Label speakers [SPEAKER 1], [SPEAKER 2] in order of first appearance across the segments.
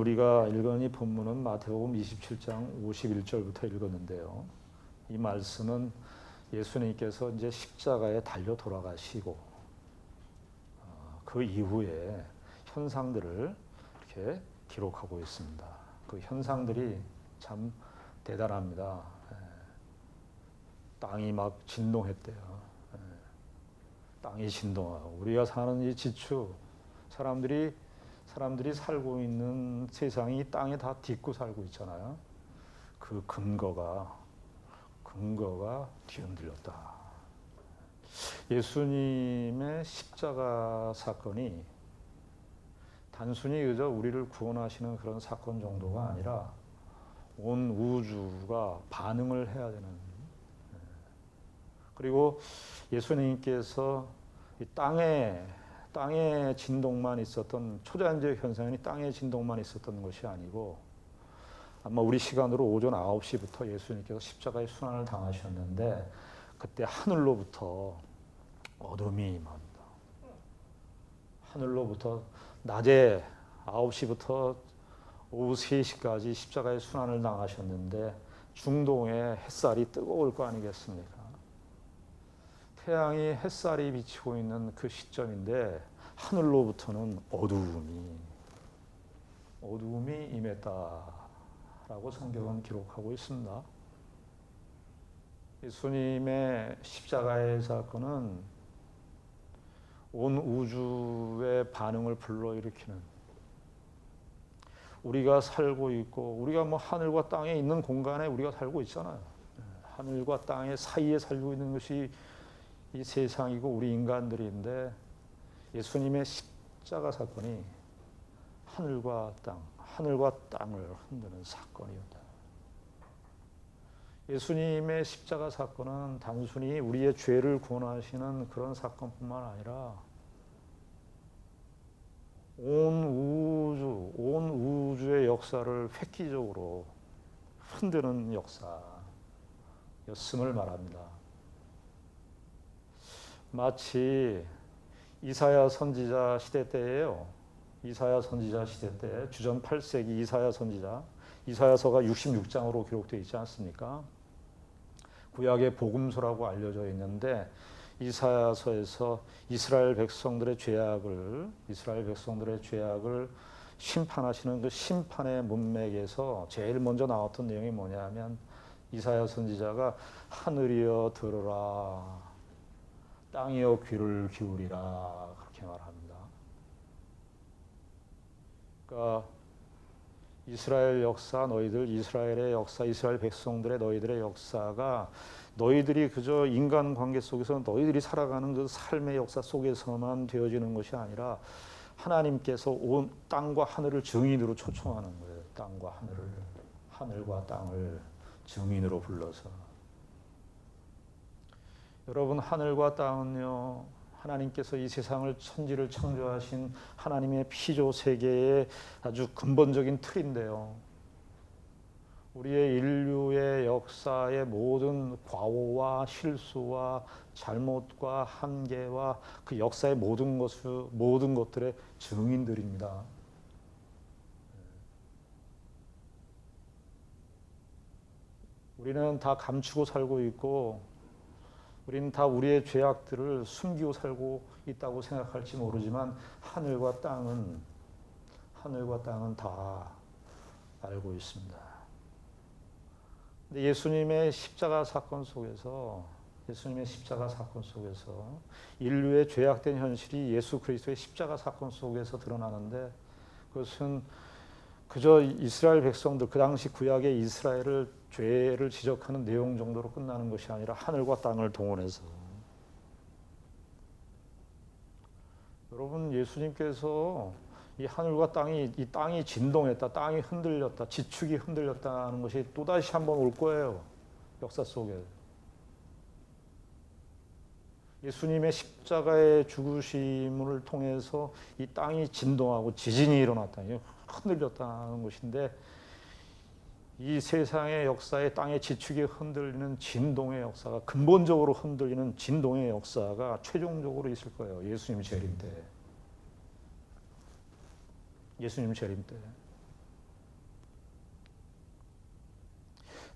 [SPEAKER 1] 우리가 읽은 이 본문은 마태복음 27장 51절부터 읽었는데요. 이 말씀은 예수님께서 이제 십자가에 달려 돌아가시고 그 이후에 현상들을 이렇게 기록하고 있습니다. 그 현상들이 참 대단합니다. 땅이 막 진동했대요. 땅이 진동하고 우리가 사는 이 지축, 사람들이 살고 있는 세상이 땅에 다 딛고 살고 있잖아요. 그 근거가 뒤흔들렸다. 예수님의 십자가 사건이 단순히 그저 우리를 구원하시는 그런 사건 정도가 아니라 온 우주가 반응을 해야 되는, 그리고 예수님께서 이 땅의 진동만 있었던, 초자연적 현상이 땅의 진동만 있었던 것이 아니고, 아마 우리 시간으로 오전 9시부터 예수님께서 십자가의 순환을 당하셨는데 그때 하늘로부터 어둠이 임합니다. 하늘로부터 낮에 9시부터 오후 3시까지 십자가의 순환을 당하셨는데 중동의 햇살이 뜨거울 거 아니겠습니까? 태양이 햇살이 비치고 있는 그 시점인데 하늘로부터는 어두움이 임했다라고 성경은 기록하고 있습니다. 예수님의 십자가의 사건은 온 우주의 반응을 불러일으키는, 우리가 살고 있고, 우리가 뭐 하늘과 땅에 있는 공간에 우리가 살고 있잖아요. 하늘과 땅의 사이에 살고 있는 것이 이 세상이고 우리 인간들인데, 예수님의 십자가 사건이 하늘과 땅을 흔드는 사건이었다. 예수님의 십자가 사건은 단순히 우리의 죄를 구원하시는 그런 사건뿐만 아니라 온 우주의 역사를 획기적으로 흔드는 역사였음을 말합니다. 마치 이사야 선지자 시대 때예요. 이사야 선지자 시대 때 주전 8세기 이사야 선지자, 이사야서가 66장으로 기록되어 있지 않습니까? 구약의 복음서라고 알려져 있는데 이사야서에서 이스라엘 백성들의 죄악을 심판하시는 그 심판의 문맥에서 제일 먼저 나왔던 내용이 뭐냐면, 이사야 선지자가 하늘이여 들으라, 땅이여 귀를 기울이라, 그렇게 말합니다. 그러니까 이스라엘 역사, 이스라엘의 역사, 이스라엘 백성들의 너희들의 역사가 너희들이 그저 인간관계 속에서 너희들이 살아가는 그 삶의 역사 속에서만 되어지는 것이 아니라 하나님께서 온 땅과 하늘을 증인으로 초청하는 거예요. 하늘과 땅을 증인으로 불러서. 여러분, 하늘과 땅은요, 하나님께서 이 세상을, 천지를 창조하신 하나님의 피조 세계의 아주 근본적인 틀인데요. 우리의 인류의 역사의 모든 과오와 실수와 잘못과 한계와 그 역사의 모든 것들의 증인들입니다. 우리는 다 감추고 살고 있고, 우리는 다 우리의 죄악들을 숨기고 살고 있다고 생각할지 모르지만 하늘과 땅은 다 알고 있습니다. 근데 예수님의 십자가 사건 속에서 인류의 죄악된 현실이 예수 그리스도의 십자가 사건 속에서 드러나는데, 그것은 그저 이스라엘 백성들, 그 당시 구약의 이스라엘을 죄를 지적하는 내용 정도로 끝나는 것이 아니라 하늘과 땅을 동원해서, 여러분, 예수님께서 이 하늘과 이 땅이 진동했다, 땅이 흔들렸다, 지축이 흔들렸다는 것이 또다시 한번 올 거예요. 역사 속에. 예수님의 십자가의 죽으심을 통해서 이 땅이 진동하고 지진이 일어났다, 흔들렸다는 것인데, 이 세상의 역사에 땅의 지축이 흔들리는 진동의 역사가, 근본적으로 흔들리는 진동의 역사가 최종적으로 있을 거예요. 예수님 재림 때.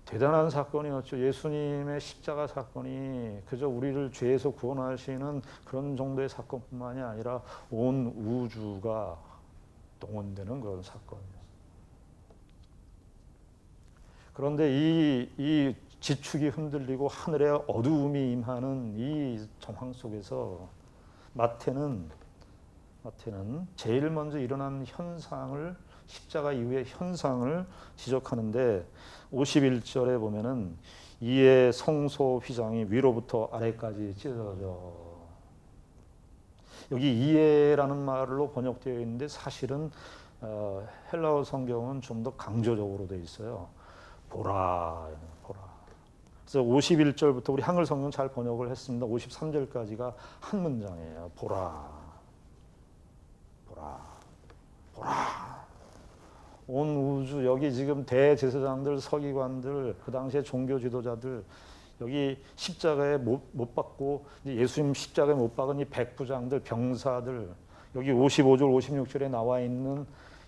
[SPEAKER 1] 대단한 사건이었죠. 예수님의 십자가 사건이 그저 우리를 죄에서 구원하시는 그런 정도의 사건뿐만이 아니라 온 우주가 동원되는 그런 사건이었어요. 그런데 이 지축이 흔들리고 하늘에 어두움이 임하는 이 정황 속에서 마태는 제일 먼저 일어난 현상을, 십자가 이후의 현상을 지적하는데 51절에 보면은 이에 성소 휘장이 위로부터 아래까지 찢어져. 여기 이에라는 말로 번역되어 있는데 사실은 헬라어 성경은 좀 더 강조적으로 되어 있어요. 보라. 그래서 51절부터 우리 한글 성경 잘 번역을 했습니다. 53절까지가 한 문장이에요. 보라. 온 우주, 여기 지금 대제사장들, 서기관들, 그 당시에 종교 지도자들, 여기 십자가에 못 박고 예수님 십자가에 못 박은 이 백부장들, 병사들, 여기 55절, 56절에 나와 있는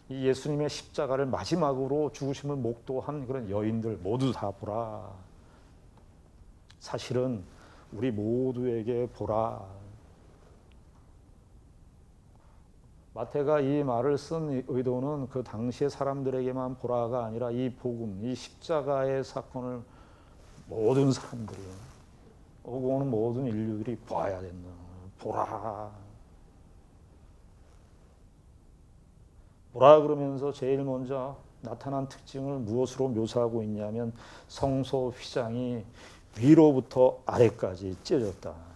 [SPEAKER 1] 이 예수님의 십자가를 마지막으로 죽으심을 목도한 그런 여인들 모두 다 보라. 사실은 우리 모두에게 보라. 마태가 이 말을 쓴 의도는 그 당시의 사람들에게만 보라가 아니라 이 복음, 이 십자가의 사건을 모든 사람들이, 오고 오는 모든 인류들이 봐야 된다. 보라. 보라 그러면서 제일 먼저 나타난 특징을 무엇으로 묘사하고 있냐면 성소 휘장이 위로부터 아래까지 찢어졌다.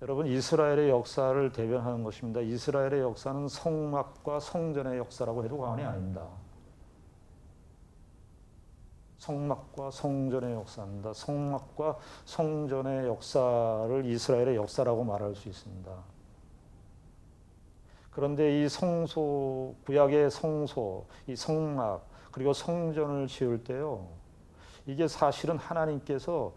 [SPEAKER 1] 여러분, 이스라엘의 역사를 대변하는 것입니다. 이스라엘의 역사는 성막과 성전의 역사라고 해도 과언이 아닙니다. 성막과 성전의 역사입니다. 성막과 성전의 역사를 이스라엘의 역사라고 말할 수 있습니다. 그런데 이 성소, 구약의 성소, 이 성막, 그리고 성전을 지을 때요, 이게 사실은 하나님께서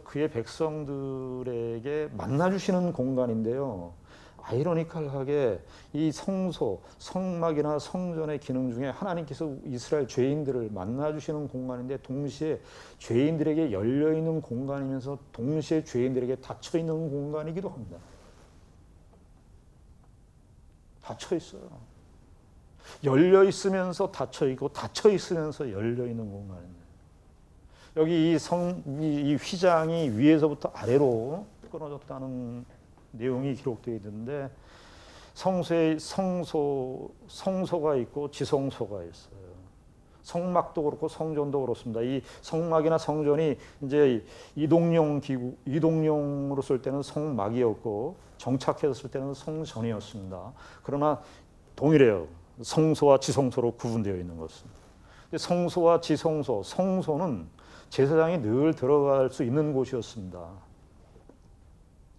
[SPEAKER 1] 그의 백성들에게 만나주시는 공간인데요. 아이러니컬하게 이 성소, 성막이나 성전의 기능 중에 하나님께서 이스라엘 죄인들을 만나주시는 공간인데 동시에 죄인들에게 열려있는 공간이면서 동시에 죄인들에게 닫혀있는 공간이기도 합니다. 닫혀있어요. 열려있으면서 닫혀있고 닫혀있으면서 열려있는 공간입니다. 여기 이 휘장이 위에서부터 아래로 끊어졌다는 내용이 기록되어 있는데 성소가 있고 지성소가 있어요. 성막도 그렇고 성전도 그렇습니다. 이 성막이나 성전이 이제 이동용으로 쓸 때는 성막이었고 정착해서 쓸 때는 성전이었습니다. 그러나 동일해요. 성소와 지성소로 구분되어 있는 것은. 성소와 지성소, 성소는 제사장이 늘 들어갈 수 있는 곳이었습니다.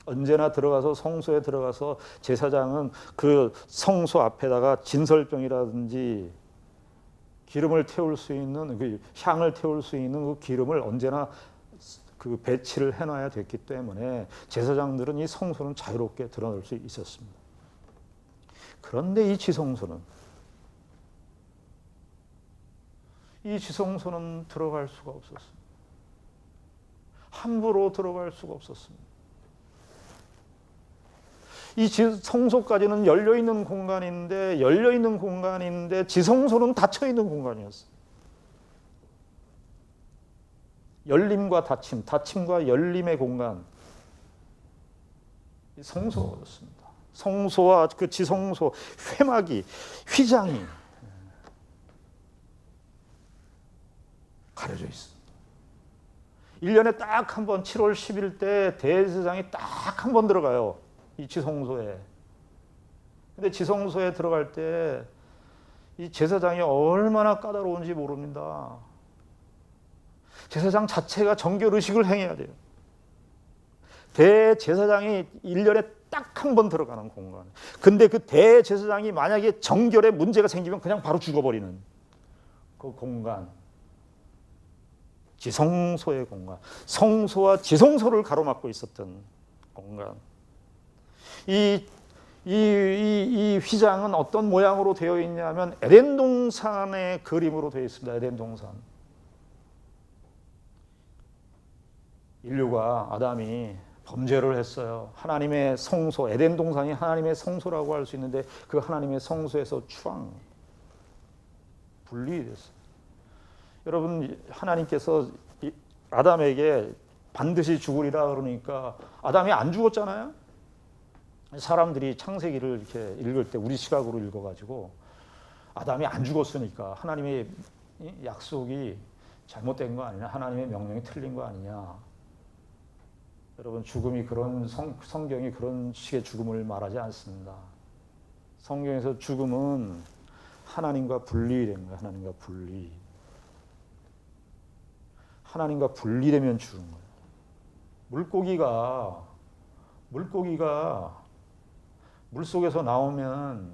[SPEAKER 1] 언제나 들어가서 성소에 들어가서 제사장은 그 성소 앞에다가 진설병이라든지 기름을 태울 수 있는 그 향을 태울 수 있는 그 기름을 언제나 그 배치를 해놔야 됐기 때문에 제사장들은 이 성소는 자유롭게 드러날 수 있었습니다. 그런데 이 지성소는 들어갈 수가 없었습니다. 함부로 들어갈 수가 없었습니다. 이 성소까지는 열려있는 공간인데 지성소는 닫혀있는 공간이었어요. 열림과 닫힘과 열림의 공간, 성소였습니다. 성소와 그 지성소, 휘장이 가려져 있습니다. 1년에 딱 한 번 7월 10일 때 대제사장이 딱 한 번 들어가요. 이 지성소에. 근데 지성소에 들어갈 때 이 제사장이 얼마나 까다로운지 모릅니다. 제사장 자체가 정결 의식을 행해야 돼요. 대제사장이 1년에 딱 한 번 들어가는 공간. 근데 그 대제사장이 만약에 정결에 문제가 생기면 그냥 바로 죽어버리는 그 공간. 지성소의 공간. 성소와 지성소를 가로막고 있었던 공간. 이 이 휘장은 어떤 모양으로 되어 있냐면 에덴 동산의 그림으로 되어 있습니다. 에덴 동산. 인류가 아담이 범죄를 했어요. 하나님의 성소, 에덴 동산이 하나님의 성소라고 할 수 있는데 그 하나님의 성소에서 분리됐어요. 여러분, 하나님께서 아담에게 반드시 죽으리라 그러니까 아담이 안 죽었잖아요. 사람들이 창세기를 이렇게 읽을 때 우리 시각으로 읽어가지고 아담이 안 죽었으니까 하나님의 약속이 잘못된 거 아니냐, 하나님의 명령이 틀린 거 아니냐. 여러분, 죽음이 그런 성경이 그런 식의 죽음을 말하지 않습니다. 성경에서 죽음은 하나님과 분리된 거예요. 하나님과 분리. 하나님과 분리되면 죽은 거예요. 물고기가 물속에서 나오면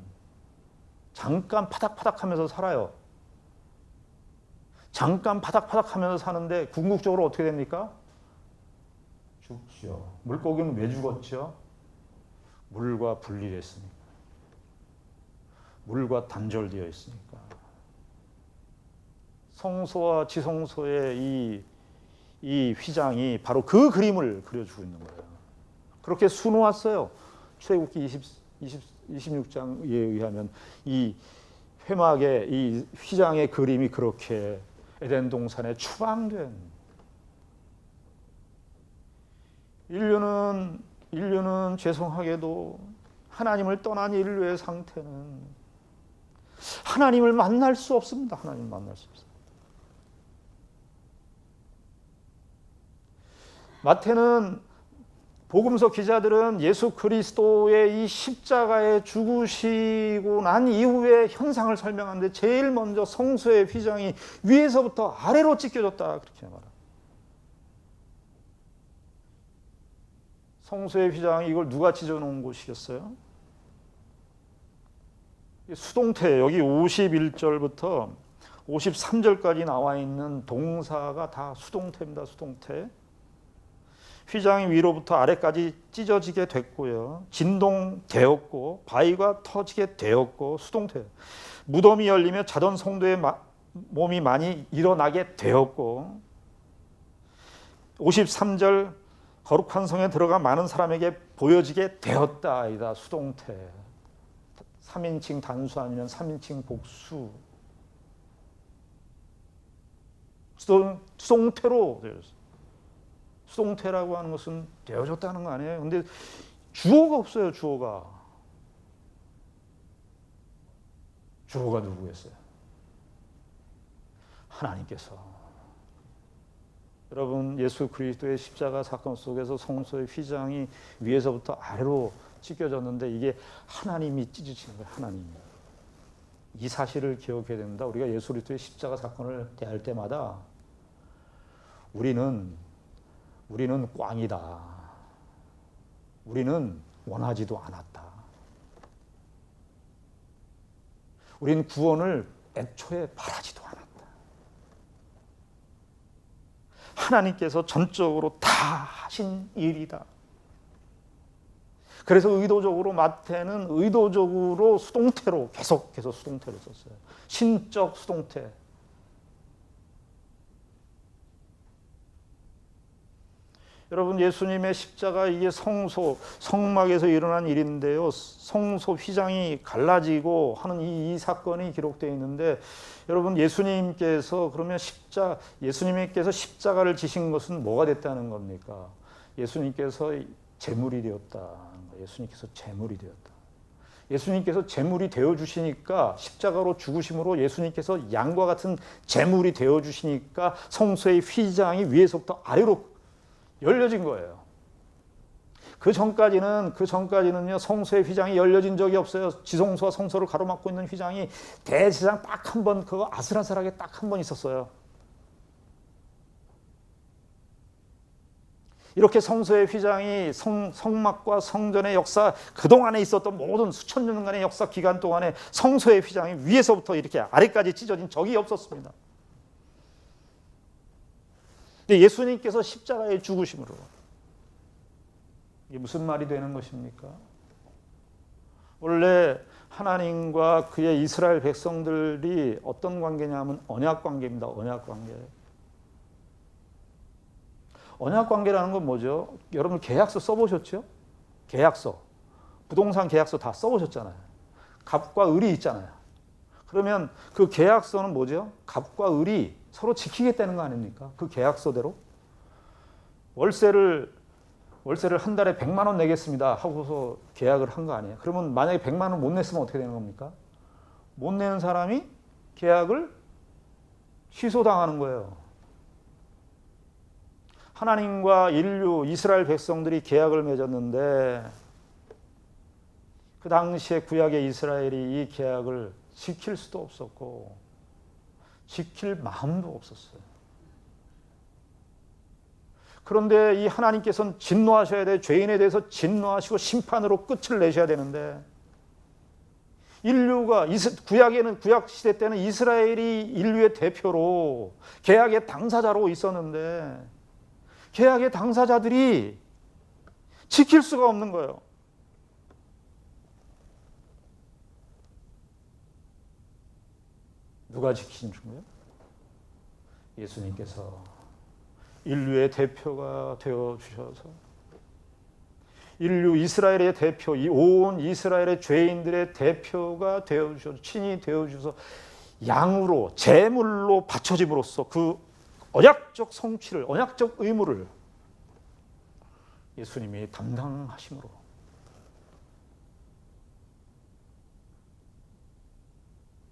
[SPEAKER 1] 잠깐 파닥파닥하면서 살아요. 잠깐 파닥파닥하면서 사는데 궁극적으로 어떻게 됩니까? 죽죠. 물고기는 왜 죽었죠? 물과 분리됐으니까. 물과 단절되어 있으니까. 성소와 지성소의 이 휘장이 바로 그 그림을 그려주고 있는 거예요. 그렇게 수놓았어요. 출애굽기 26장에 의하면 이 회막의 이 휘장의 그림이 그렇게 에덴 동산에 추방된. 인류는 죄송하게도 하나님을 떠난 인류의 상태는 하나님을 만날 수 없습니다. 하나님을 만날 수 없습니다. 마태는 복음서 기자들은 예수 그리스도의 이 십자가에 죽으시고 난 이후의 현상을 설명하는데 제일 먼저 성소의 휘장이 위에서부터 아래로 찢겨졌다 그렇게 말합니다. 성소의 휘장이 이걸 누가 찢어놓은 곳이겠어요? 수동태, 여기 51절부터 53절까지 나와 있는 동사가 다 수동태입니다. 수동태. 휘장이 위로부터 아래까지 찢어지게 됐고요. 진동되었고 바위가 터지게 되었고 수동태. 무덤이 열리며 자던 성도의 몸이 많이 일어나게 되었고 53절 거룩한 성에 들어가 많은 사람에게 보여지게 되었다. 아니다. 수동태. 3인칭 단수 아니면 3인칭 복수. 수동태로 되었어요. 수동태라고 하는 것은 되어졌다는 거 아니에요. 근데 주어가 없어요. 주어가 누구겠어요? 하나님께서. 여러분, 예수 그리스도의 십자가 사건 속에서 성소의 휘장이 위에서부터 아래로 찢겨졌는데 이게 하나님이 찢으신 거예요. 하나님이. 이 사실을 기억해야 됩니다. 우리가 예수 그리스도의 십자가 사건을 대할 때마다 우리는 꽝이다. 우리는 원하지도 않았다. 우리는 구원을 애초에 바라지도 않았다. 하나님께서 전적으로 다 하신 일이다. 그래서 의도적으로 마태는 의도적으로 수동태로 계속해서 수동태로 썼어요. 신적 수동태. 여러분, 예수님의 십자가 이게 성막에서 일어난 일인데요. 성소 휘장이 갈라지고 하는 이 사건이 기록되어 있는데 여러분, 예수님께서 십자가를 지신 것은 뭐가 됐다는 겁니까? 예수님께서 제물이 되었다. 예수님께서 제물이 되었다. 예수님께서 제물이 되어 주시니까 십자가로 죽으심으로 예수님께서 양과 같은 제물이 되어 주시니까 성소의 휘장이 위에서부터 아래로 열려진 거예요. 그 전까지는요, 성소의 휘장이 열려진 적이 없어요. 지성소와 성소를 가로막고 있는 휘장이 대지상 딱 한 번, 그거 아슬아슬하게 딱 한 번 있었어요. 이렇게 성소의 휘장이 성막과 성전의 역사, 그동안에 있었던 모든 수천 년간의 역사 기간 동안에 성소의 휘장이 위에서부터 이렇게 아래까지 찢어진 적이 없었습니다. 근데 예수님께서 십자가에 죽으심으로 이게 무슨 말이 되는 것입니까? 원래 하나님과 그의 이스라엘 백성들이 어떤 관계냐면 언약 관계입니다. 언약 관계. 언약 관계라는 건 뭐죠? 여러분 계약서 써보셨죠? 계약서. 부동산 계약서 다 써보셨잖아요. 갑과 을이 있잖아요. 그러면 그 계약서는 뭐죠? 갑과 을이 서로 지키겠다는 거 아닙니까? 그 계약서대로. 월세를 한 달에 100만 원 내겠습니다 하고서 계약을 한 거 아니에요. 그러면 만약에 100만 원 못 냈으면 어떻게 되는 겁니까? 못 내는 사람이 계약을 취소당하는 거예요. 하나님과 인류, 이스라엘 백성들이 계약을 맺었는데 그 당시에 구약의 이스라엘이 이 계약을 지킬 수도 없었고 지킬 마음도 없었어요. 그런데 이 하나님께서는 진노하셔야 돼. 죄인에 대해서 진노하시고 심판으로 끝을 내셔야 되는데 인류가 구약 시대 때는 이스라엘이 인류의 대표로 계약의 당사자로 있었는데 계약의 당사자들이 지킬 수가 없는 거예요. 누가 지키신 거예요? 예수님께서 인류의 대표가 되어주셔서 인류 이스라엘의 대표, 온 이스라엘의 죄인들의 대표가 되어주셔서 친히 되어주셔서 양으로 제물로 바쳐짐으로써 그 언약적 성취를, 언약적 의무를 예수님이 담당하심으로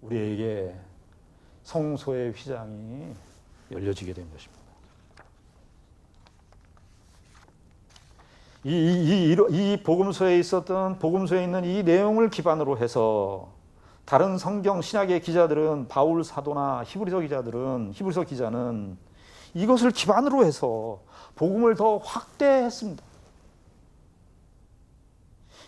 [SPEAKER 1] 우리에게 성소의 휘장이 열려지게 된 것입니다. 이 복음서에 있었던 복음서에 있는 이 내용을 기반으로 해서 다른 성경 신약의 기자들은 바울 사도나 히브리서 기자는 이것을 기반으로 해서 복음을 더 확대했습니다.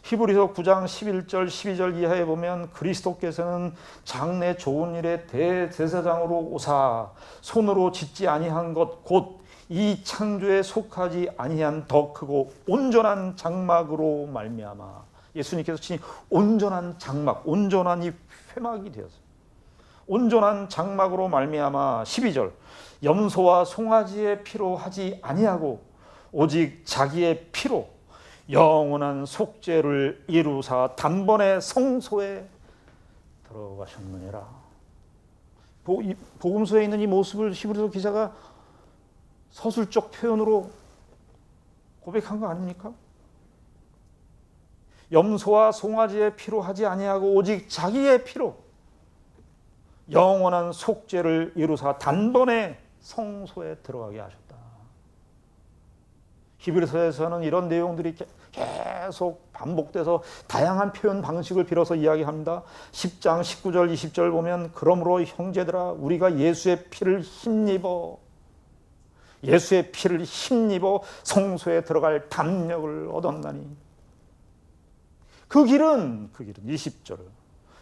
[SPEAKER 1] 히브리서 9장 11절 12절 이하에 보면 그리스도께서는 장래 좋은 일의 대제사장으로 오사 손으로 짓지 아니한 것 곧 이 창조에 속하지 아니한 더 크고 온전한 장막으로 말미암아 예수님께서 친히 온전한 장막, 온전한 이 회막이 되었어요. 온전한 장막으로 말미암아 12절 염소와 송아지의 피로 하지 아니하고 오직 자기의 피로 영원한 속죄를 이루사 단번에 성소에 들어가셨느니라. 복음서에 있는 이 모습을 히브리서 기자가 서술적 표현으로 고백한 거 아닙니까? 염소와 송아지의 피로 하지 아니하고 오직 자기의 피로 영원한 속죄를 이루사 단번에 성소에 들어가게 하셨다. 히브리서에서는 이런 내용들이 계속 반복돼서 다양한 표현 방식을 빌어서 이야기합니다. 10장 19절 20절 보면 그러므로 형제들아 우리가 예수의 피를 힘입어 성소에 들어갈 담력을 얻었나니 그 길은 20절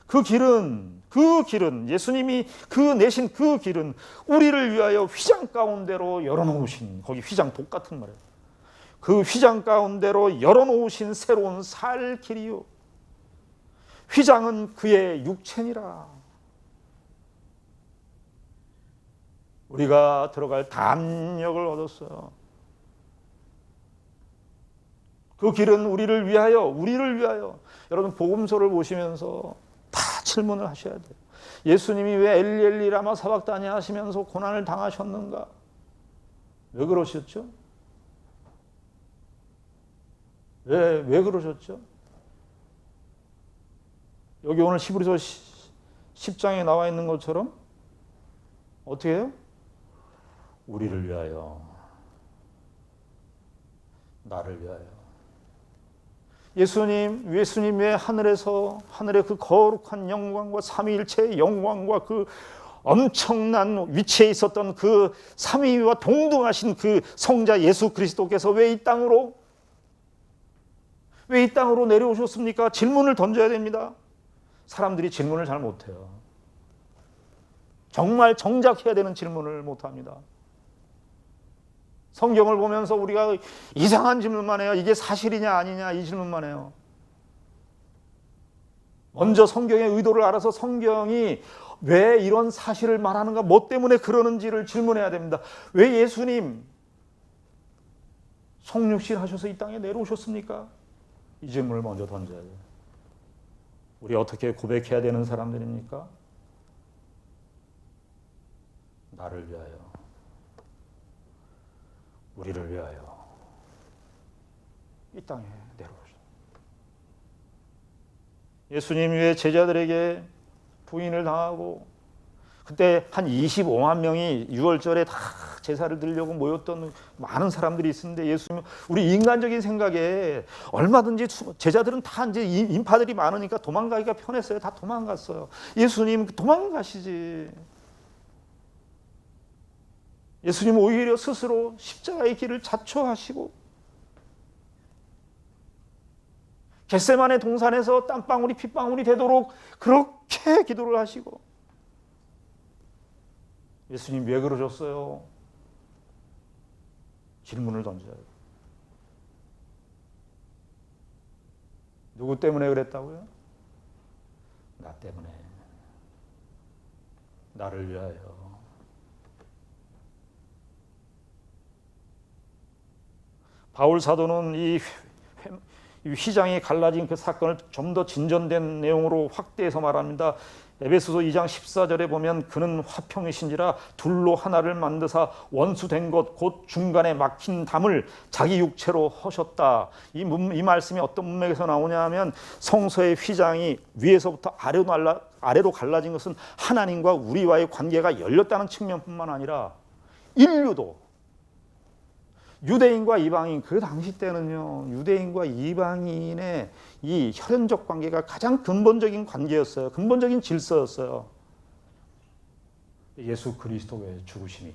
[SPEAKER 1] 그 길은 예수님이 내신 그 길은 우리를 위하여 휘장 가운데로 열어놓으신 거기 휘장 복 같은 말이에요. 그 휘장 가운데로 열어놓으신 새로운 살 길이요 휘장은 그의 육체니라. 우리가 들어갈 담력을 얻었어요. 그 길은 우리를 위하여 여러분 복음서를 보시면서 다 질문을 하셔야 돼요. 예수님이 왜 엘리 엘리 라마 사박다니 하시면서 고난을 당하셨는가? 왜 그러셨죠? 왜 그러셨죠? 여기 오늘 히브리서 10장에 나와 있는 것처럼 어떻게 해요? 우리를 위하여, 나를 위하여. 예수님 왜 하늘의 그 거룩한 영광과 삼위일체의 영광과 그 엄청난 위치에 있었던 그 삼위와 동등하신 그 성자 예수 그리스도께서 왜 이 땅으로 내려오셨습니까? 질문을 던져야 됩니다. 사람들이 질문을 잘 못해요. 정말 정작해야 되는 질문을 못합니다. 성경을 보면서 우리가 이상한 질문만 해요. 이게 사실이냐 아니냐 이 질문만 해요. 먼저 성경의 의도를 알아서 성경이 왜 이런 사실을 말하는가, 뭐 때문에 그러는지를 질문해야 됩니다. 왜 예수님 성육신 하셔서 이 땅에 내려오셨습니까? 이 질문을 먼저 던져야 돼요. 우리 어떻게 고백해야 되는 사람들입니까? 나를 위하여, 우리를 위하여 이 땅에 내려오셨습니다. 예수님 왜 제자들에게 부인을 당하고 그때 한 25만 명이 6월절에 다 제사를 드리려고 모였던 많은 사람들이 있었는데 예수님, 우리 인간적인 생각에 얼마든지 제자들은 다 이제 인파들이 많으니까 도망가기가 편했어요. 다 도망갔어요. 예수님 도망가시지. 예수님 오히려 스스로 십자가의 길을 자초하시고 겟세마네 동산에서 땀방울이 핏방울이 되도록 그렇게 기도를 하시고, 예수님 왜 그러셨어요? 질문을 던져요. 누구 때문에 그랬다고요? 나 때문에, 나를 위하여. 바울 사도는 이 휘장이 갈라진 그 사건을 좀 더 진전된 내용으로 확대해서 말합니다. 에베소서 2장 14절에 보면 그는 화평이신지라 둘로 하나를 만드사 원수된 것 곧 중간에 막힌 담을 자기 육체로 하셨다. 이 말씀이 어떤 문맥에서 나오냐 하면 성서의 휘장이 위에서부터 아래로 갈라진 것은 하나님과 우리와의 관계가 열렸다는 측면뿐만 아니라 인류도, 유대인과 이방인, 그 당시 때는요, 유대인과 이방인의 이 혈연적 관계가 가장 근본적인 관계였어요. 근본적인 질서였어요. 예수 그리스도의 죽으심이,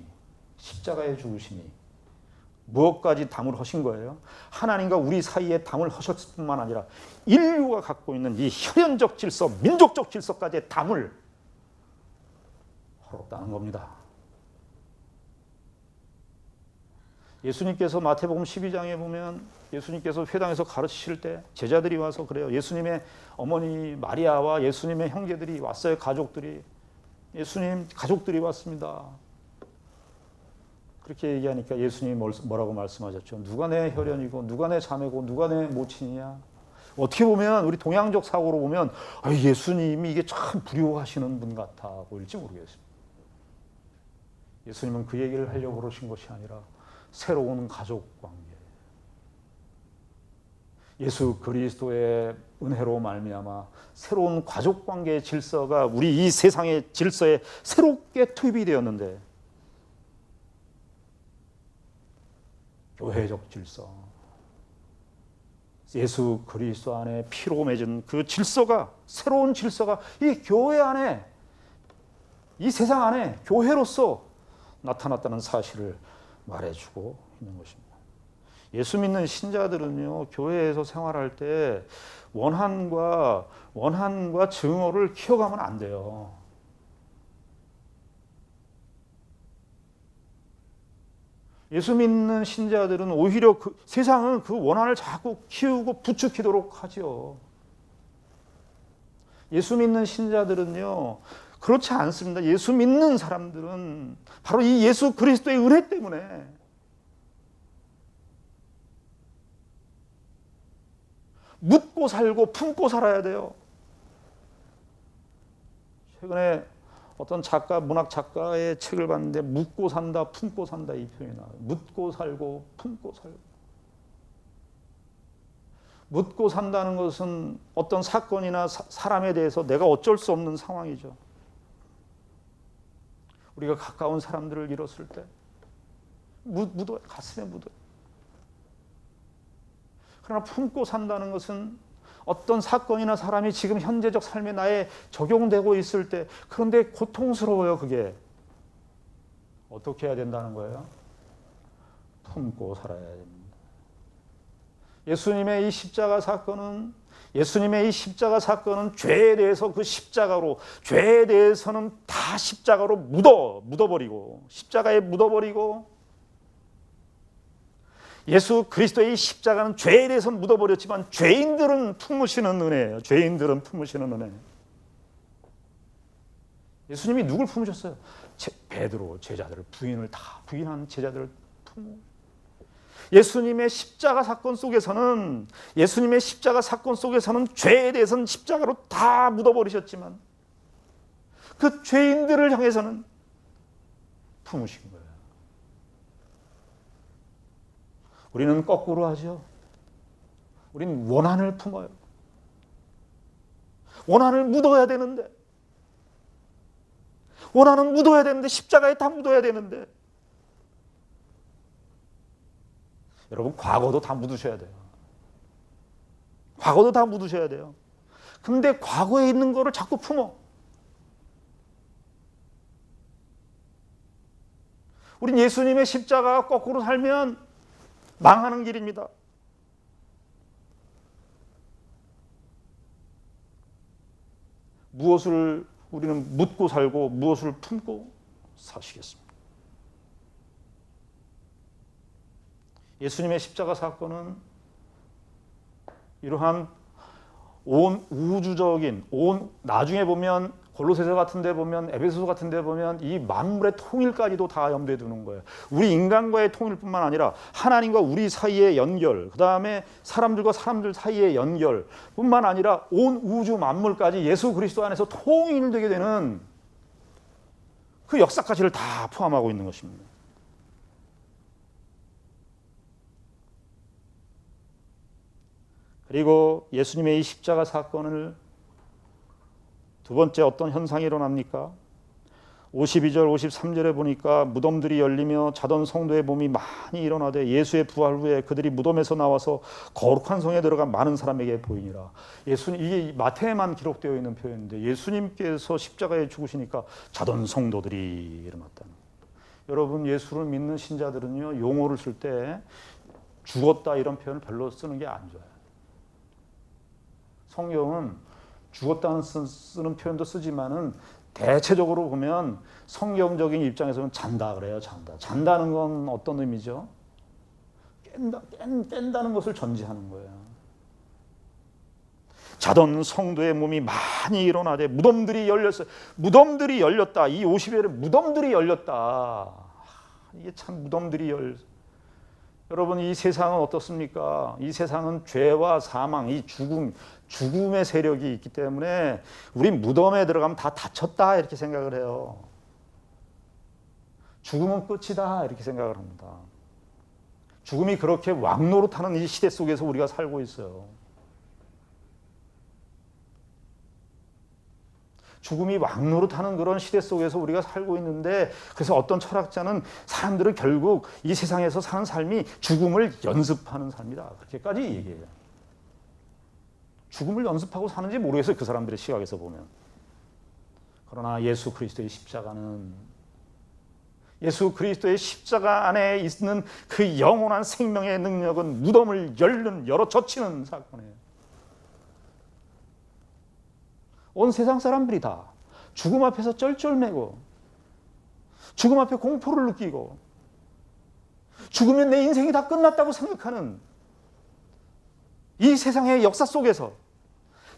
[SPEAKER 1] 십자가의 죽으심이 무엇까지 담을 하신 거예요? 하나님과 우리 사이에 담을 하셨을 뿐만 아니라 인류가 갖고 있는 이 혈연적 질서, 민족적 질서까지의 담을 헐었다는 겁니다. 예수님께서 마태복음 12장에 보면 예수님께서 회당에서 가르치실 때 제자들이 와서 그래요. 예수님의 어머니 마리아와 예수님의 형제들이 왔어요. 가족들이. 예수님 가족들이 왔습니다. 그렇게 얘기하니까 예수님이 뭐라고 말씀하셨죠? 누가 내 혈연이고 누가 내 자매고 누가 내 모친이냐? 어떻게 보면 우리 동양적 사고로 보면 예수님이 이게 참 부려워하시는 분 같아 보일지 모르겠습니다. 예수님은 그 얘기를 하려고 그러신 것이 아니라 새로운 가족 관계, 예수 그리스도의 은혜로 말미암아 새로운 가족 관계의 질서가 우리 이 세상의 질서에 새롭게 투입이 되었는데, 교회적 질서, 예수 그리스도 안에 피로 맺은 그 질서가, 새로운 질서가 이 교회 안에, 이 세상 안에 교회로서 나타났다는 사실을 말해주고 있는 것입니다. 예수 믿는 신자들은요, 교회에서 생활할 때 원한과 증오를 키워가면 안 돼요. 예수 믿는 신자들은 오히려 세상은 그 원한을 자꾸 키우고 부추기도록 하죠. 예수 믿는 신자들은요, 그렇지 않습니다. 예수 믿는 사람들은 바로 이 예수 그리스도의 은혜 때문에 묻고 살고 품고 살아야 돼요. 최근에 어떤 문학 작가의 책을 봤는데 묻고 산다, 품고 산다 이 표현이 나와요. 묻고 살고 품고 살고. 묻고 산다는 것은 어떤 사건이나 사람에 대해서 내가 어쩔 수 없는 상황이죠. 우리가 가까운 사람들을 잃었을 때 묻어요. 가슴에 묻어요. 그러나 품고 산다는 것은 어떤 사건이나 사람이 지금 현재적 삶에 나에 적용되고 있을 때, 그런데 고통스러워요. 그게 어떻게 해야 된다는 거예요? 품고 살아야 됩니다. 예수님의 이 십자가 사건은 죄에 대해서 그 십자가로, 죄에 대해서는 다 십자가로 묻어버리고, 십자가에 묻어버리고, 예수 그리스도의 십자가는 죄에 대해서 묻어버렸지만 죄인들은 품으시는 은혜예요. 죄인들은 품으시는 은혜. 예수님이 누굴 품으셨어요? 베드로 제자들을, 부인을 다 부인한 제자들을 품어. 예수님의 십자가 사건 속에서는 죄에 대해서는 십자가로 다 묻어버리셨지만 그 죄인들을 향해서는 품으신 거예요. 우리는 거꾸로 하죠. 우리는 원한을 품어요. 원한을 묻어야 되는데, 십자가에 다 묻어야 되는데, 여러분 과거도 다 묻으셔야 돼요. 과거도 다 묻으셔야 돼요. 근데 과거에 있는 거를 자꾸 품어. 우린 예수님의 십자가가 거꾸로 살면 망하는 길입니다. 무엇을 우리는 묻고 살고 무엇을 품고 사시겠습니까? 예수님의 십자가 사건은 이러한 온 우주적인, 나중에 보면 골로새서 같은 데 보면, 에베소서 같은 데 보면 이 만물의 통일까지도 다 염두에 두는 거예요. 우리 인간과의 통일뿐만 아니라 하나님과 우리 사이의 연결, 그 다음에 사람들과 사람들 사이의 연결뿐만 아니라 온 우주 만물까지 예수 그리스도 안에서 통일되게 되는 그 역사까지를 다 포함하고 있는 것입니다. 그리고 예수님의 이 십자가 사건을 두 번째 어떤 현상이 일어납니까? 52절 53절에 보니까 무덤들이 열리며 자던 성도의 몸이 많이 일어나되 예수의 부활 후에 그들이 무덤에서 나와서 거룩한 성에 들어간 많은 사람에게 보이니라. 이게 마태에만 기록되어 있는 표현인데 예수님께서 십자가에 죽으시니까 자던 성도들이 일어났다는. 여러분 예수를 믿는 신자들은요 용어를 쓸 때 죽었다 이런 표현을 별로 쓰는 게 안 좋아요. 성경은 죽었다는 쓰는 표현도 쓰지만은 대체적으로 보면 성경적인 입장에서는 잔다 그래요. 잔다는 건 어떤 의미죠? 깬다는 것을 전제하는 거예요. 자던 성도의 몸이 많이 일어나되 무덤들이 열렸어요. 무덤들이 열렸다. 이 50일에 무덤들이 열렸다. 이게 참 무덤들이 여러분 이 세상은 어떻습니까? 이 세상은 죄와 사망, 이 죽음의 세력이 있기 때문에 우리 무덤에 들어가면 다 다쳤다 이렇게 생각을 해요. 죽음은 끝이다 이렇게 생각을 합니다. 죽음이 그렇게 왕노릇하는 이 시대 속에서 우리가 살고 있어요. 죽음이 왕노릇하는 그런 시대 속에서 우리가 살고 있는데 그래서 어떤 철학자는 사람들은 결국 이 세상에서 사는 삶이 죽음을 연습하는 삶이다 그렇게까지 얘기해요. 죽음을 연습하고 사는지 모르겠어요. 그 사람들의 시각에서 보면. 그러나 예수 그리스도의 십자가는 예수 그리스도의 십자가 안에 있는 그 영원한 생명의 능력은 무덤을 열어 젖히는 사건이에요. 온 세상 사람들이 다 죽음 앞에서 쩔쩔매고 죽음 앞에 공포를 느끼고 죽으면 내 인생이 다 끝났다고 생각하는 이 세상의 역사 속에서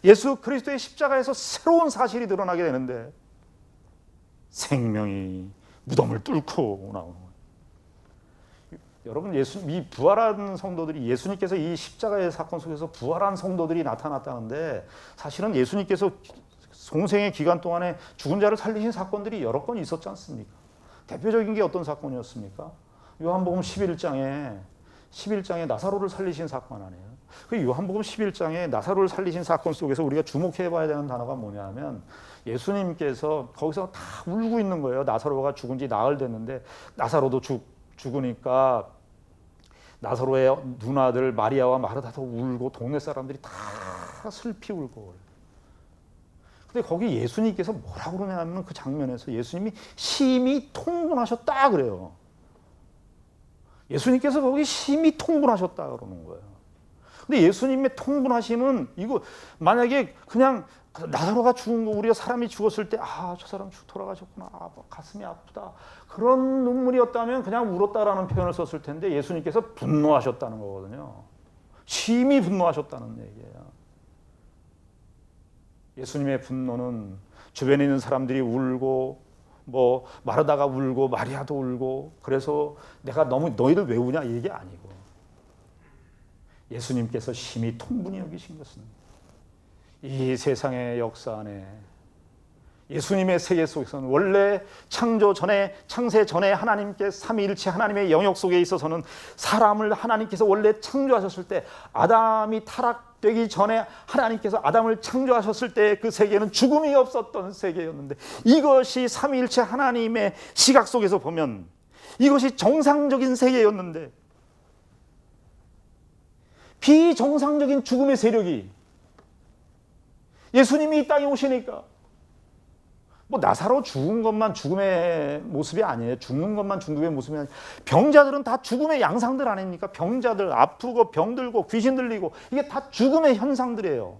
[SPEAKER 1] 예수 그리스도의 십자가에서 새로운 사실이 드러나게 되는데 생명이 무덤을 뚫고 나오는 거예요. 여러분 이 부활한 성도들이 예수님께서 이 십자가의 사건 속에서 부활한 성도들이 나타났다는데 사실은 예수님께서 공생의 기간 동안에 죽은 자를 살리신 사건들이 여러 건 있었지 않습니까? 대표적인 게 어떤 사건이었습니까? 요한복음 11장에 나사로를 살리신 사건 아니에요. 그 요한복음 11장에 나사로를 살리신 사건 속에서 우리가 주목해 봐야 되는 단어가 뭐냐면 예수님께서 거기서 다 울고 있는 거예요. 나사로가 죽은 지 나흘 됐는데 나사로도 죽으니까 나사로의 누나들 마리아와 마르다도 울고 동네 사람들이 다 슬피 울고. 근데 거기 예수님께서 뭐라고 그러냐면 그 장면에서 예수님이 심히 통분하셨다 그래요. 예수님께서 거기 심히 통분하셨다 그러는 거예요. 근데 예수님의 통분하심은 이거 만약에 그냥 나사로가 죽은 거 우리가 사람이 죽었을 때 저 사람 돌아가셨구나. 가슴이 아프다. 그런 눈물이었다면 그냥 울었다라는 표현을 썼을 텐데 예수님께서 분노하셨다는 거거든요. 심히 분노하셨다는 얘기예요. 예수님의 분노는 주변에 있는 사람들이 울고 마르다가 울고 마리아도 울고 그래서 내가 너무 너희를 왜 우냐 이게 아니고 예수님께서 심히 통분히 여기신 것은 이 세상의 역사 안에 예수님의 세계 속에서는 원래 창세 전에 하나님께 삼위일체 하나님의 영역 속에 있어서는 사람을 하나님께서 원래 창조하셨을 때 아담이 타락되기 전에 하나님께서 아담을 창조하셨을 때 그 세계는 죽음이 없었던 세계였는데 이것이 삼위일체 하나님의 시각 속에서 보면 이것이 정상적인 세계였는데 비정상적인 죽음의 세력이 예수님이 이 땅에 오시니까 나사로 죽은 것만 죽음의 모습이 아니에요. 죽는 것만 죽음의 모습이 아니에요. 병자들은 다 죽음의 양상들 아닙니까? 병자들 아프고 병들고 귀신 들리고 이게 다 죽음의 현상들이에요.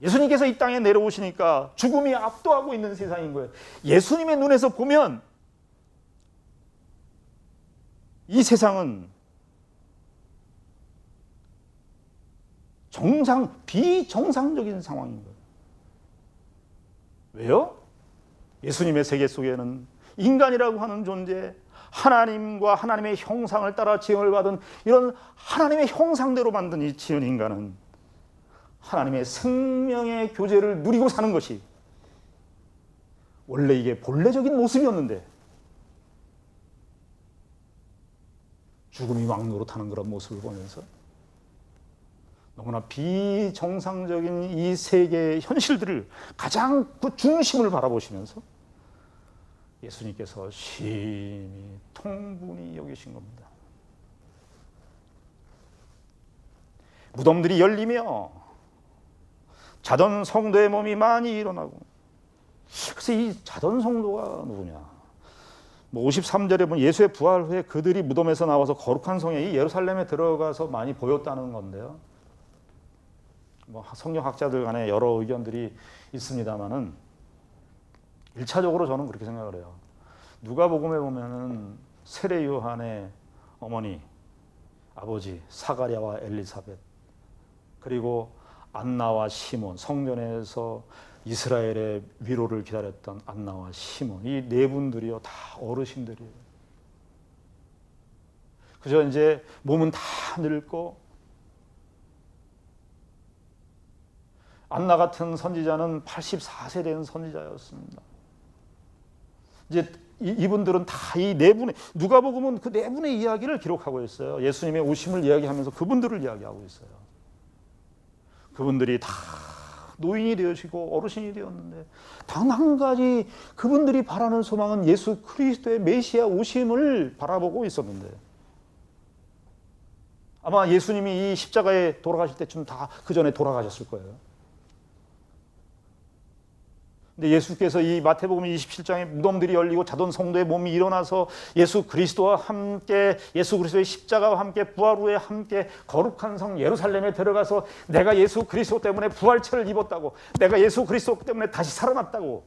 [SPEAKER 1] 예수님께서 이 땅에 내려오시니까 죽음이 압도하고 있는 세상인 거예요. 예수님의 눈에서 보면 이 세상은 비정상적인 상황인 거예요. 왜요? 예수님의 세계 속에는 인간이라고 하는 존재, 하나님과 하나님의 형상을 따라 지음을 받은 이런 하나님의 형상대로 만든 이 지은 인간은 하나님의 생명의 교제를 누리고 사는 것이 원래 이게 본래적인 모습이었는데 죽음이 왕노릇하는 그런 모습을 보면서 너무나 비정상적인 이 세계의 현실들을 가장 그 중심을 바라보시면서 예수님께서 심히 통분히 여기신 겁니다. 무덤들이 열리며 자던 성도의 몸이 많이 일어나고 그래서 이 자던 성도가 누구냐? 53절에 보면 예수의 부활 후에 그들이 무덤에서 나와서 거룩한 성에 이 예루살렘에 들어가서 많이 보였다는 건데요. 성경학자들 간에 여러 의견들이 있습니다만은 1차적으로 저는 그렇게 생각을 해요. 누가복음에 보면은 세례 요한의 어머니, 아버지 사가랴와 엘리사벳 그리고 안나와 시몬 성전에서 이스라엘의 위로를 기다렸던 안나와 시몬 이 네 분들이요 다 어르신들이에요. 그저 이제 몸은 다 늙고 안나 같은 선지자는 84세 된 선지자였습니다. 이제 이분들은 다 이 네 분의 누가복음은 그 네 분의 이야기를 기록하고 있어요. 예수님의 오심을 이야기하면서 그분들을 이야기하고 있어요. 그분들이 다 노인이 되시고 어르신이 되었는데 단 한 가지 그분들이 바라는 소망은 예수 그리스도의 메시아 오심을 바라보고 있었는데 아마 예수님이 이 십자가에 돌아가실 때쯤 다 그 전에 돌아가셨을 거예요. 근데 예수께서 이 마태복음 27장에 무덤들이 열리고 자던 성도의 몸이 일어나서 예수 그리스도와 함께 예수 그리스도의 십자가와 함께 부활 후에 함께 거룩한 성 예루살렘에 들어가서 내가 예수 그리스도 때문에 부활체를 입었다고 내가 예수 그리스도 때문에 다시 살아났다고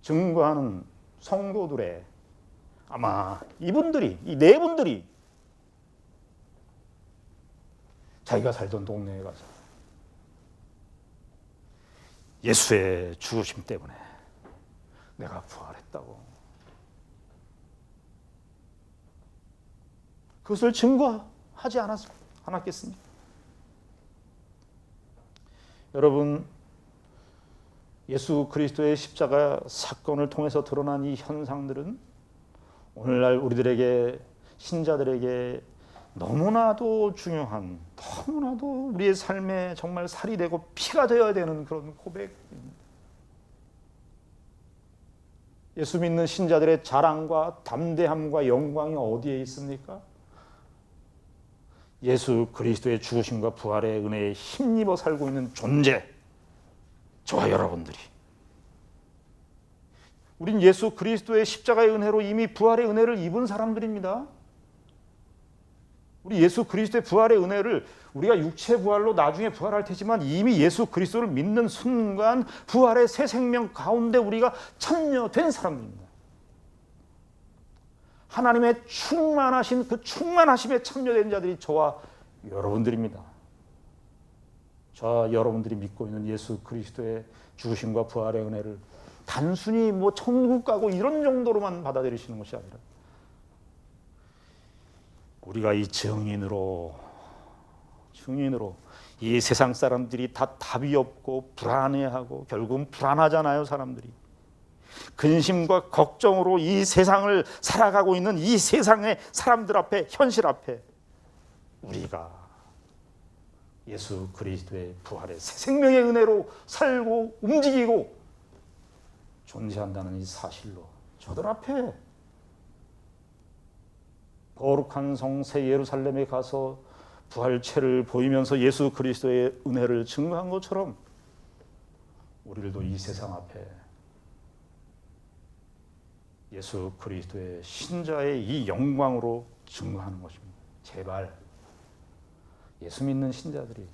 [SPEAKER 1] 증거하는 성도들의 아마 이분들이 이 네 분들이 자기가 살던 동네에 가서 예수의 죽으심 때문에 내가 부활했다고 그것을 증거하지 않았겠습니까? 여러분 예수 그리스도의 십자가 사건을 통해서 드러난 이 현상들은 오늘날 우리들에게 신자들에게 너무나도 중요한 너무나도 우리의 삶에 정말 살이 되고 피가 되어야 되는 그런 고백입니다. 예수 믿는 신자들의 자랑과 담대함과 영광이 어디에 있습니까? 예수 그리스도의 죽으심과 부활의 은혜에 힘입어 살고 있는 존재 저와 여러분들이 우린 예수 그리스도의 십자가의 은혜로 이미 부활의 은혜를 입은 사람들입니다. 우리 예수 그리스도의 부활의 은혜를 우리가 육체 부활로 나중에 부활할 테지만 이미 예수 그리스도를 믿는 순간 부활의 새 생명 가운데 우리가 참여된 사람입니다. 하나님의 충만하신 그 충만하심에 참여된 자들이 저와 여러분들입니다. 저와 여러분들이 믿고 있는 예수 그리스도의 죽으심과 부활의 은혜를 단순히 뭐 천국 가고 이런 정도로만 받아들이시는 것이 아니라 우리가 이 증인으로 이 세상 사람들이 다 답이 없고 불안해하고 결국은 불안하잖아요. 사람들이 근심과 걱정으로 이 세상을 살아가고 있는 이 세상의 사람들 앞에 현실 앞에 우리가 예수 그리스도의 부활의 새 생명의 은혜로 살고 움직이고 존재한다는 이 사실로 저들 앞에 거룩한 성 새 예루살렘에 가서 부활체를 보이면서 예수 그리스도의 은혜를 증거한 것처럼 우리들도 이 세상 앞에 예수 그리스도의 신자의 이 영광으로 증거하는 것입니다. 제발 예수 믿는 신자들이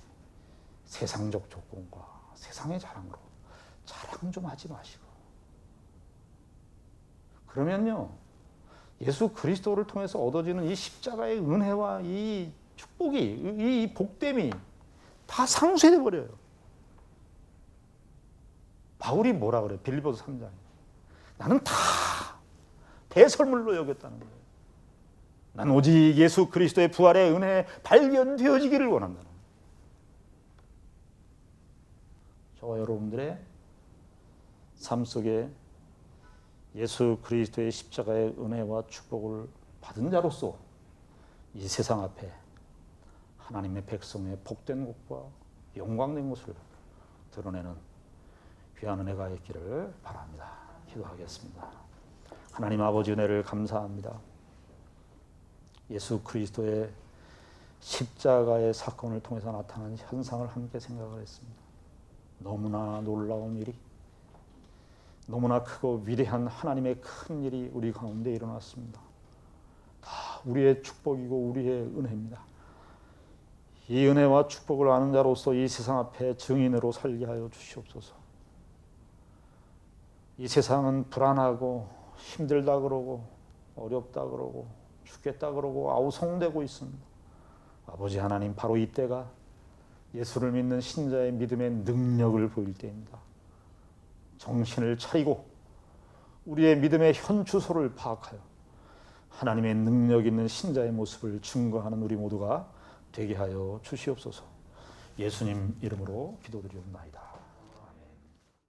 [SPEAKER 1] 세상적 조건과 세상의 자랑으로 자랑 좀 하지 마시고 그러면요 예수 그리스도를 통해서 얻어지는 이 십자가의 은혜와 이 축복이 이 복됨이 다 상쇄돼 버려요. 바울이 뭐라 그래요? 빌립보서 3장 나는 다 대설물로 여겼다는 거예요. 난 오직 예수 그리스도의 부활의 은혜에 발견되어지기를 원한다는 거예요. 저와 여러분들의 삶 속에 예수 그리스도의 십자가의 은혜와 축복을 받은 자로서 이 세상 앞에 하나님의 백성의 복된 것과 영광된 것을 드러내는 귀한 은혜가 있기를 바랍니다. 기도하겠습니다. 하나님 아버지 은혜를 감사합니다. 예수 그리스도의 십자가의 사건을 통해서 나타난 현상을 함께 생각을 했습니다. 너무나 놀라운 일이 너무나 크고 위대한 하나님의 큰 일이 우리 가운데 일어났습니다. 다 우리의 축복이고 우리의 은혜입니다. 이 은혜와 축복을 아는 자로서 이 세상 앞에 증인으로 살게 하여 주시옵소서. 이 세상은 불안하고 힘들다 그러고 어렵다 그러고 죽겠다 그러고 아우성되고 있습니다. 아버지 하나님 바로 이때가 예수를 믿는 신자의 믿음의 능력을 보일 때입니다. 정신을 차리고 우리의 믿음의 현주소를 파악하여 하나님의 능력 있는 신자의 모습을 증거하는 우리 모두가 되게 하여 주시옵소서. 예수님 이름으로 기도드리옵나이다.